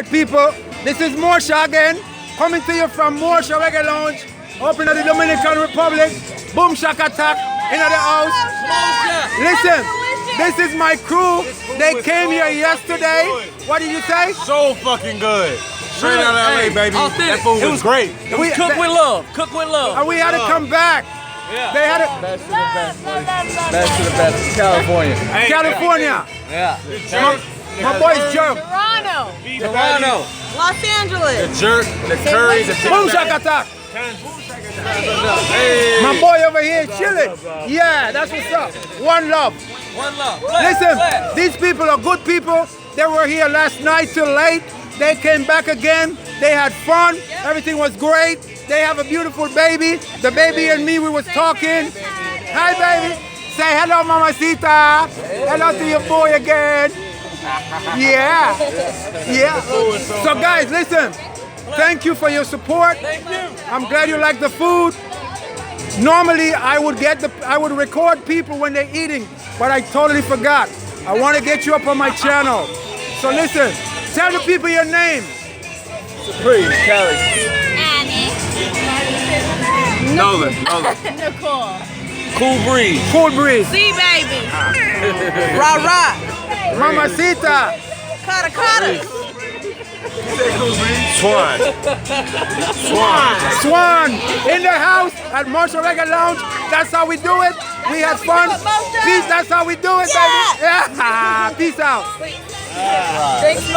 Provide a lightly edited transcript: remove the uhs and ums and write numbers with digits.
right, people. This is Morsha again, coming to you from Morsha Reggae Lounge, up in the Dominican Republic. Boom Shaka Attack in the house. Listen, this is my crew. They came here yesterday. What did you say? So fucking good. Straight out of LA, baby. That food was great. It was cooked with love. Cooked with love. And we had to come back. Yeah. They had to. Best to the best, boys. Best to the best. California. California. Yeah. My boy's Jerk. Toronto. Los Angeles. The jerk, the curry, the Boom Shaka Attack. My boy over here chilling. Yeah, that's what's up. One love. One love. Listen, these people are good people. They were here last night till late. They came back again. They had fun. Everything was great. They have a beautiful baby. The baby and me, we was talking. Hi, baby. Say hello, mamacita. Hello to your boy again. Yeah. Yeah. So, guys, listen. Thank you for your support. Thank you. I'm glad you like the food. Normally, I would record people when they're eating, but I totally forgot. I want to get you up on my channel. So listen, tell the people your name. Supreme, Kelly. Annie. Nolan. Nicole. Cool breeze. Cool Breeze. C-Baby. Rah-Rah. Mamacita. Kata. Swan. Swan. In the house at Morsha Reggae Lounge. That's how we do it. We have fun. Peace, that's how we do it, baby. Yeah. Peace out. Thanks,